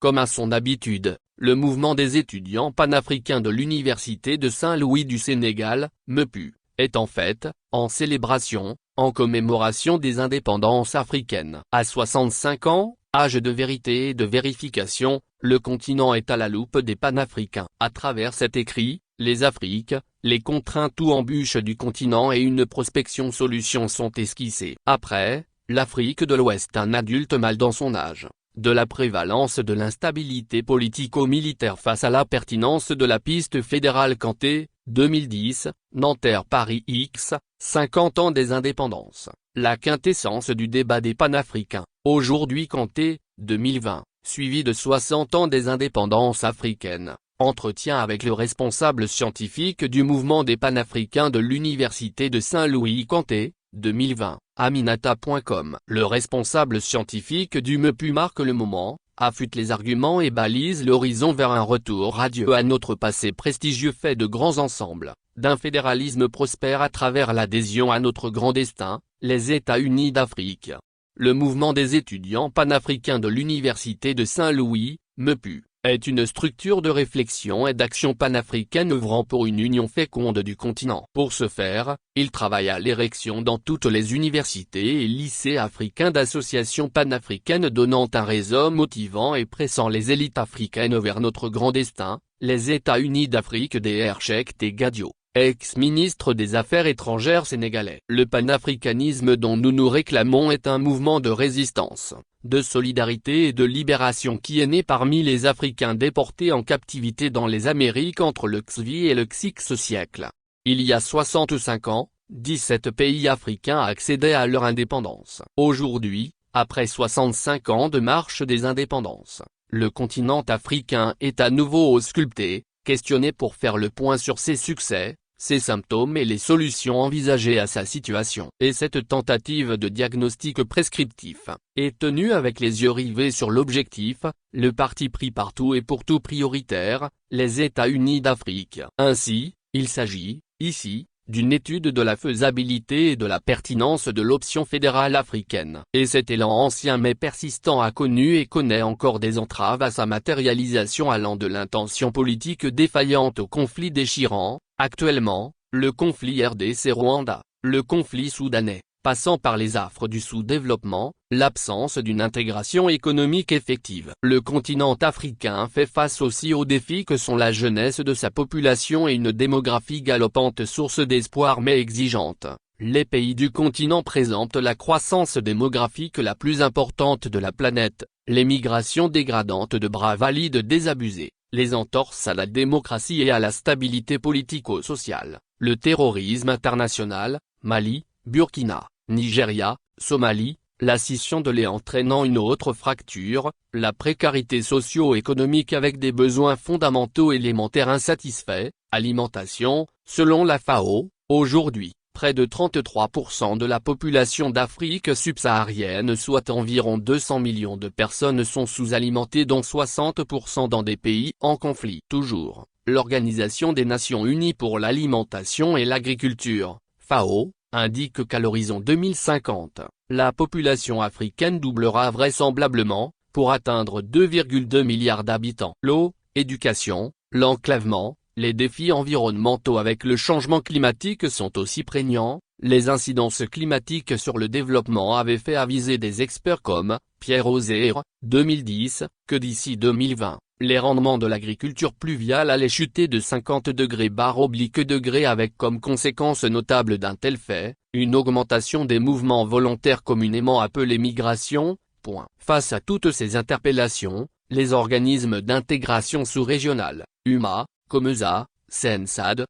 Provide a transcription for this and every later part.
Comme à son habitude, le mouvement des étudiants panafricains de l'Université de Saint-Louis du Sénégal, MEPU, est en fait, en célébration, en commémoration des indépendances africaines. À 65 ans, âge de vérité et de vérification, le continent est à la loupe des panafricains. À travers cet écrit, les Afriques, les contraintes ou embûches du continent et une prospection solution sont esquissées. Après, l'Afrique de l'Ouest, un adulte mal dans son âge, de la prévalence de l'instabilité politico-militaire face à la pertinence de la piste fédérale Kanté, 2010, Nanterre Paris X, 50 ans des indépendances, la quintessence du débat des panafricains, aujourd'hui Kanté, 2020, suivi de 60 ans des indépendances africaines. Entretien avec le responsable scientifique du mouvement des panafricains de l'Université de Saint-Louis Kanté, 2020, Aminata.com. Le responsable scientifique du MEPU marque le moment, affûte les arguments et balise l'horizon vers un retour radieux à notre passé prestigieux fait de grands ensembles, d'un fédéralisme prospère à travers l'adhésion à notre grand destin, les États-Unis d'Afrique. Le mouvement des étudiants panafricains de l'Université de Saint-Louis, MEPU, est une structure de réflexion et d'action panafricaine œuvrant pour une union féconde du continent. Pour ce faire, il travaille à l'érection dans toutes les universités et lycées africains d'associations panafricaines donnant un réseau motivant et pressant les élites africaines vers notre grand destin, les États-Unis d'Afrique. Dr Cheikh T. Gadio, ex-ministre des Affaires étrangères sénégalais. Le panafricanisme dont nous nous réclamons est un mouvement de résistance, de solidarité et de libération qui est né parmi les Africains déportés en captivité dans les Amériques entre le XV et le XX siècle. Il y a 65 ans, 17 pays africains accédaient à leur indépendance. Aujourd'hui, après 65 ans de marche des indépendances, le continent africain est à nouveau ausculté, questionné pour faire le point sur ses succès, ses symptômes et les solutions envisagées à sa situation. Et cette tentative de diagnostic prescriptif est tenue avec les yeux rivés sur l'objectif, le parti pris partout et pour tout prioritaire, les États-Unis d'Afrique. Ainsi, il s'agit, ici, d'une étude de la faisabilité et de la pertinence de l'option fédérale africaine. Et cet élan ancien mais persistant a connu et connaît encore des entraves à sa matérialisation allant de l'intention politique défaillante au conflit déchirant, actuellement, le conflit RDC-Rwanda, le conflit soudanais, passant par les affres du sous-développement, l'absence d'une intégration économique effective. Le continent africain fait face aussi aux défis que sont la jeunesse de sa population et une démographie galopante source d'espoir mais exigeante. Les pays du continent présentent la croissance démographique la plus importante de la planète, les migrations dégradantes de bras valides désabusés, les entorses à la démocratie et à la stabilité politico-sociale, le terrorisme international, Mali, Burkina, Nigeria, Somalie, la scission de l'est entraînant une autre fracture, la précarité socio-économique avec des besoins fondamentaux élémentaires insatisfaits, alimentation, selon la FAO, aujourd'hui, près de 33% de la population d'Afrique subsaharienne soit environ 200 millions de personnes sont sous-alimentées dont 60% dans des pays en conflit. Toujours, l'Organisation des Nations Unies pour l'alimentation et l'agriculture, FAO, indique qu'à l'horizon 2050, la population africaine doublera vraisemblablement, pour atteindre 2,2 milliards d'habitants. L'eau, éducation, l'enclavement, les défis environnementaux avec le changement climatique sont aussi prégnants. Les incidences climatiques sur le développement avaient fait aviser des experts comme Pierre Ozier, 2010, que d'ici 2020, les rendements de l'agriculture pluviale allaient chuter de 50 degrés avec comme conséquence notable d'un tel fait, une augmentation des mouvements volontaires communément appelés migrations. Face à toutes ces interpellations, les organismes d'intégration sous-régionale, UMA, COMESA, CNSAD,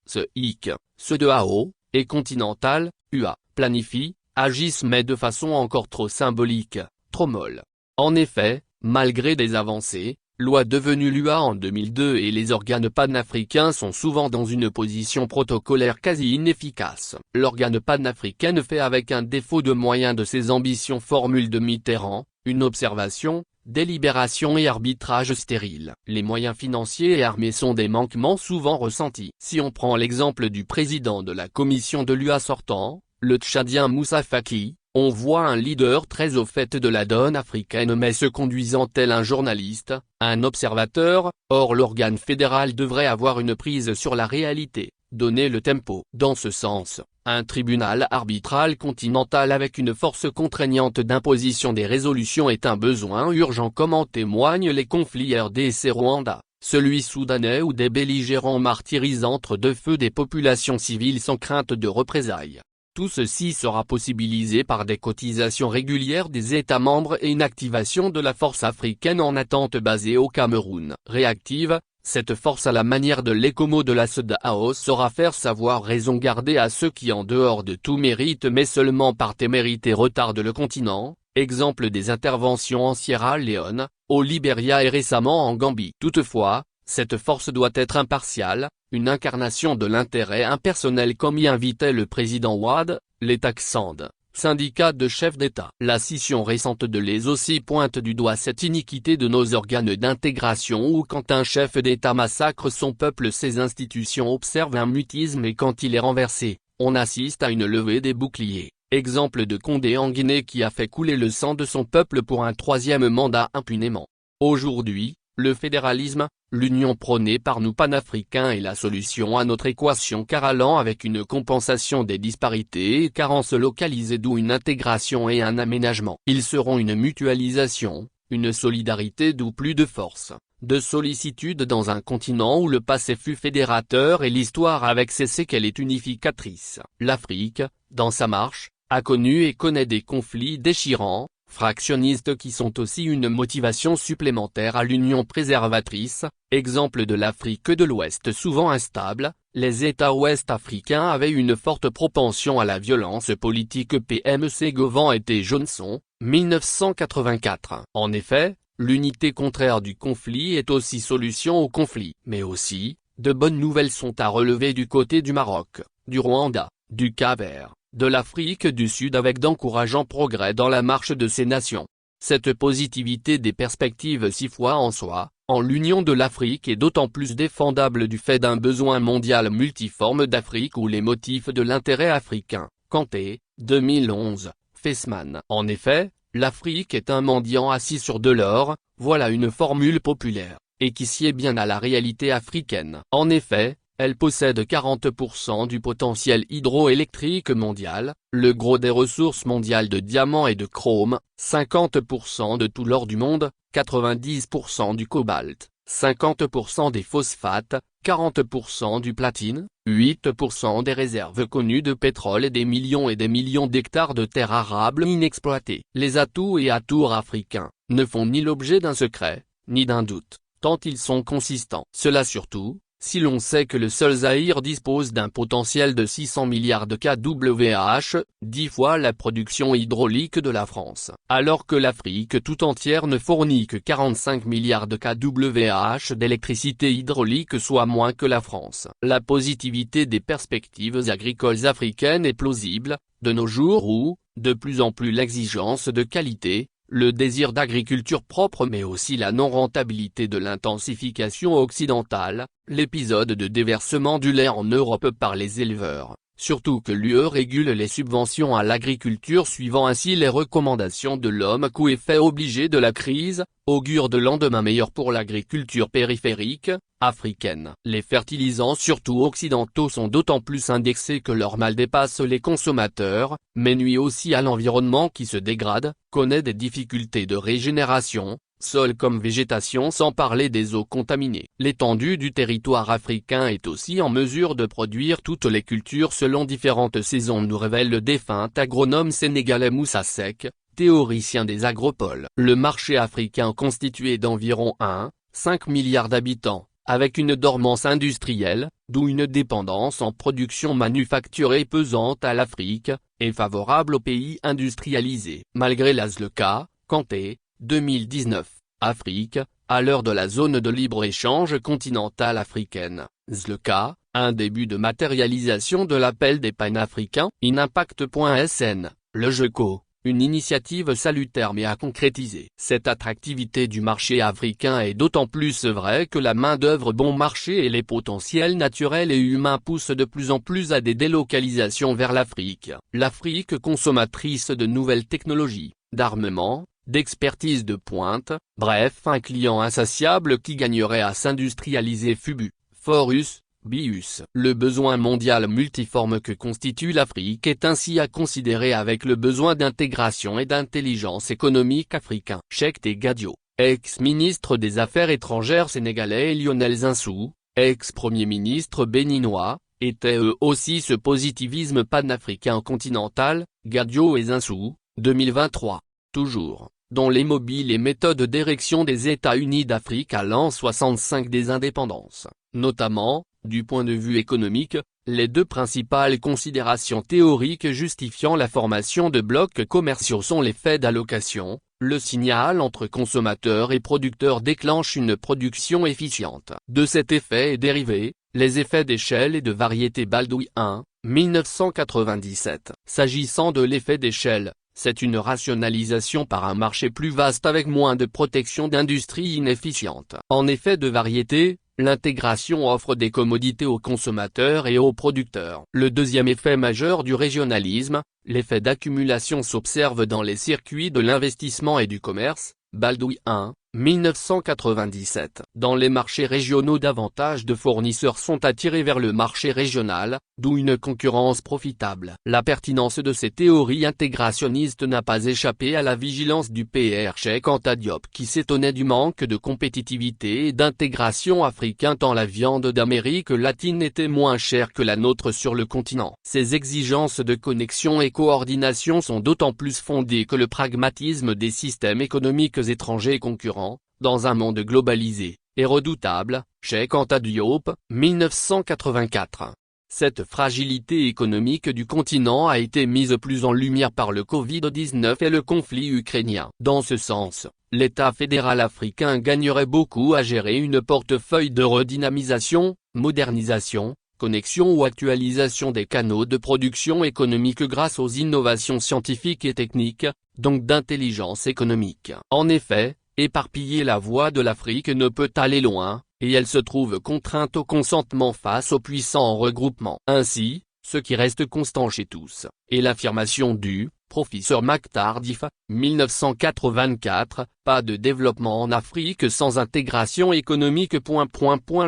CEIC, CEDEAO, et Continental, UA, planifient, agissent mais de façon encore trop symbolique, trop molle. En effet, malgré des avancées, loi devenue l'UA en 2002 et les organes panafricains sont souvent dans une position protocolaire quasi inefficace. L'organe panafricain fait avec un défaut de moyens de ses ambitions formule de Mitterrand, une observation, délibération et arbitrage stérile. Les moyens financiers et armés sont des manquements souvent ressentis. Si on prend l'exemple du président de la commission de l'UA sortant, le Tchadien Moussa Faki, On voit un leader très au fait de la donne africaine mais se conduisant tel un journaliste, un observateur. Or l'organe fédéral devrait avoir une prise sur la réalité, donner le tempo. Dans ce sens, un tribunal arbitral continental avec une force contraignante d'imposition des résolutions est un besoin urgent comme en témoignent les conflits RDC et Rwanda, celui soudanais où des belligérants martyrisent entre deux feux des populations civiles sans crainte de représailles. Tout ceci sera possibilisé par des cotisations régulières des États membres et une activation de la force africaine en attente basée au Cameroun. Réactive, cette force à la manière de l'ECOMO de la CEDEAO saura faire savoir raison garder à ceux qui en dehors de tout mérite mais seulement par témérité retardent le continent, exemple des interventions en Sierra Leone, au Libéria et récemment en Gambie. Toutefois, cette force doit être impartiale, une incarnation de l'intérêt impersonnel comme y invitait le président Wade, les Taxand, syndicat de chefs d'État. La scission récente de l'ES aussi pointe du doigt cette iniquité de nos organes d'intégration où quand un chef d'État massacre son peuple ses institutions observent un mutisme et quand il est renversé, on assiste à une levée des boucliers. Exemple de Condé en Guinée qui a fait couler le sang de son peuple pour un troisième mandat impunément. Aujourd'hui, le fédéralisme, l'union prônée par nous panafricains est la solution à notre équation car allant avec une compensation des disparités et carences localisées d'où une intégration et un aménagement. Ils seront une mutualisation, une solidarité d'où plus de force, de sollicitude dans un continent où le passé fut fédérateur et l'histoire avec ses séquelles est unificatrice. L'Afrique, dans sa marche, a connu et connaît des conflits déchirants, fractionnistes qui sont aussi une motivation supplémentaire à l'union préservatrice, exemple de l'Afrique de l'Ouest souvent instable, les États ouest-africains avaient une forte propension à la violence politique PMC Govan et Johnson, 1984. En effet, l'unité contraire du conflit est aussi solution au conflit. Mais aussi, de bonnes nouvelles sont à relever du côté du Maroc, du Rwanda, du Cap-Vert, de l'Afrique du Sud avec d'encourageants progrès dans la marche de ces nations. Cette positivité des perspectives si foi en soi, en l'union de l'Afrique est d'autant plus défendable du fait d'un besoin mondial multiforme d'Afrique où les motifs de l'intérêt africain. Kanté, 2011, Fessman. En effet, l'Afrique est un mendiant assis sur de l'or, voilà une formule populaire, et qui sied bien à la réalité africaine. En effet, elle possède 40% du potentiel hydroélectrique mondial, le gros des ressources mondiales de diamants et de chrome, 50% de tout l'or du monde, 90% du cobalt, 50% des phosphates, 40% du platine, 8% des réserves connues de pétrole et des millions d'hectares de terres arables inexploitées. Les atouts et atours africains ne font ni l'objet d'un secret, ni d'un doute, tant ils sont consistants. Cela surtout, si l'on sait que le seul Zaïre dispose d'un potentiel de 600 milliards de kWh, 10 fois la production hydraulique de la France, alors que l'Afrique tout entière ne fournit que 45 milliards de kWh d'électricité hydraulique soit moins que la France. La positivité des perspectives agricoles africaines est plausible, de nos jours où, de plus en plus l'exigence de qualité, le désir d'agriculture propre mais aussi la non-rentabilité de l'intensification occidentale, l'épisode de déversement du lait en Europe par les éleveurs, surtout que l'UE régule les subventions à l'agriculture suivant ainsi les recommandations de l'homme coût effet obligé de la crise, augure de lendemain meilleur pour l'agriculture périphérique, africaine. Les fertilisants surtout occidentaux sont d'autant plus indexés que leur mal dépasse les consommateurs, mais nuit aussi à l'environnement qui se dégrade, connaît des difficultés de régénération, sol comme végétation sans parler des eaux contaminées. L'étendue du territoire africain est aussi en mesure de produire toutes les cultures selon différentes saisons nous révèle le défunt agronome sénégalais Moussa Seck, théoricien des agropoles. Le marché africain constitué d'environ 1,5 milliard d'habitants, avec une dormance industrielle, d'où une dépendance en production manufacturée pesante à l'Afrique, est favorable aux pays industrialisés. Malgré l'ASLECA, Kanté, 2019, Afrique, à l'heure de la zone de libre-échange continentale africaine, ZLECA, un début de matérialisation de l'appel des panafricains, Inampact.sn, le GECO, une initiative salutaire mais à concrétiser. Cette attractivité du marché africain est d'autant plus vraie que la main-d'œuvre bon marché et les potentiels naturels et humains poussent de plus en plus à des délocalisations vers l'Afrique. L'Afrique consommatrice de nouvelles technologies, d'armement, d'expertise de pointe, bref un client insatiable qui gagnerait à s'industrialiser Fubu, Forus, Bius. Le besoin mondial multiforme que constitue l'Afrique est ainsi à considérer avec le besoin d'intégration et d'intelligence économique africain. Cheikh Gadio, ex-ministre des Affaires étrangères sénégalais et Lionel Zinsou, ex-premier ministre béninois, étaient eux aussi ce positivisme panafricain continental, Gadio et Zinsou, 2023. Toujours, dont les mobiles et méthodes d'érection des États-Unis d'Afrique à l'an 65 des indépendances, notamment, du point de vue économique, les deux principales considérations théoriques justifiant la formation de blocs commerciaux sont l'effet d'allocation, le signal entre consommateurs et producteurs déclenche une production efficiente. De cet effet est dérivé, les effets d'échelle et de variété Baldwin 1, 1997. S'agissant de l'effet d'échelle, c'est une rationalisation par un marché plus vaste avec moins de protection d'industries inefficientes. En effet de variété, l'intégration offre des commodités aux consommateurs et aux producteurs. Le deuxième effet majeur du régionalisme, l'effet d'accumulation s'observe dans les circuits de l'investissement et du commerce, Baldwin 1, 1997. Dans les marchés régionaux davantage de fournisseurs sont attirés vers le marché régional, d'où une concurrence profitable. La pertinence de ces théories intégrationnistes n'a pas échappé à la vigilance du PR Cheikh Anta Diop qui s'étonnait du manque de compétitivité et d'intégration africain tant la viande d'Amérique latine était moins chère que la nôtre sur le continent. Ces exigences de connexion et coordination sont d'autant plus fondées que le pragmatisme des systèmes économiques étrangers concurrents, dans un monde globalisé, est redoutable, Cheikh Anta Diop, 1984. Cette fragilité économique du continent a été mise plus en lumière par le Covid-19 et le conflit ukrainien. Dans ce sens, l'État fédéral africain gagnerait beaucoup à gérer une portefeuille de redynamisation, modernisation, connexion ou actualisation des canaux de production économique grâce aux innovations scientifiques et techniques, donc d'intelligence économique. En effet, éparpiller la voie de l'Afrique ne peut aller loin, et elle se trouve contrainte au consentement face aux puissants regroupements. Ainsi, ce qui reste constant chez tous, est l'affirmation du professeur McTardif, 1984, pas de développement en Afrique sans intégration économique.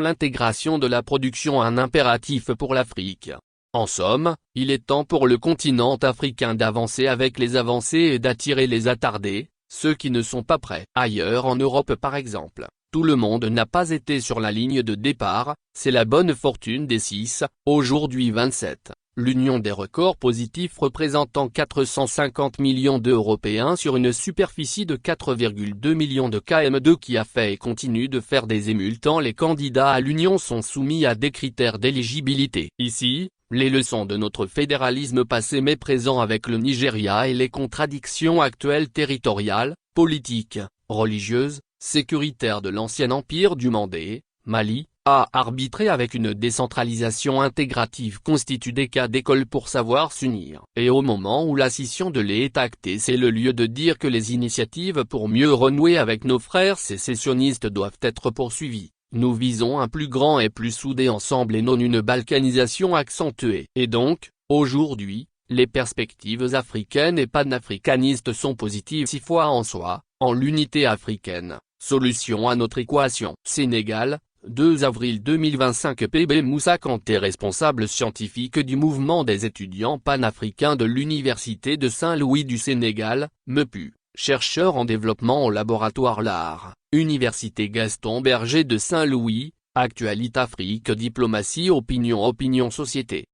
L'intégration de la production un impératif pour l'Afrique. En somme, il est temps pour le continent africain d'avancer avec les avancés et d'attirer les attardés, ceux qui ne sont pas prêts. Ailleurs en Europe par exemple, tout le monde n'a pas été sur la ligne de départ, c'est la bonne fortune des 6, aujourd'hui 27. L'union des records positifs représentant 450 millions d'Européens sur une superficie de 4,2 millions de km2 qui a fait et continue de faire des émules tant les candidats à l'Union sont soumis à des critères d'éligibilité. Ici, les leçons de notre fédéralisme passé mais présent avec le Nigeria et les contradictions actuelles territoriales, politiques, religieuses, sécuritaires de l'ancien empire du Mandé, Mali, a arbitré avec une décentralisation intégrative constitue des cas d'école pour savoir s'unir. Et au moment où la scission de l'est actée, c'est le lieu de dire que les initiatives pour mieux renouer avec nos frères sécessionnistes doivent être poursuivies. Nous visons un plus grand et plus soudé ensemble et non une balkanisation accentuée. Et donc, aujourd'hui, les perspectives africaines et panafricanistes sont positives si foi en soi, en l'unité africaine. Solution à notre équation. Sénégal, 2 avril 2025. PB Moussa Kanté, responsable scientifique du mouvement des étudiants panafricains de l'Université de Saint-Louis du Sénégal, MEPU, chercheur en développement au laboratoire LAR, Université Gaston Berger de Saint-Louis, Actualité Afrique Diplomatie Opinion Société.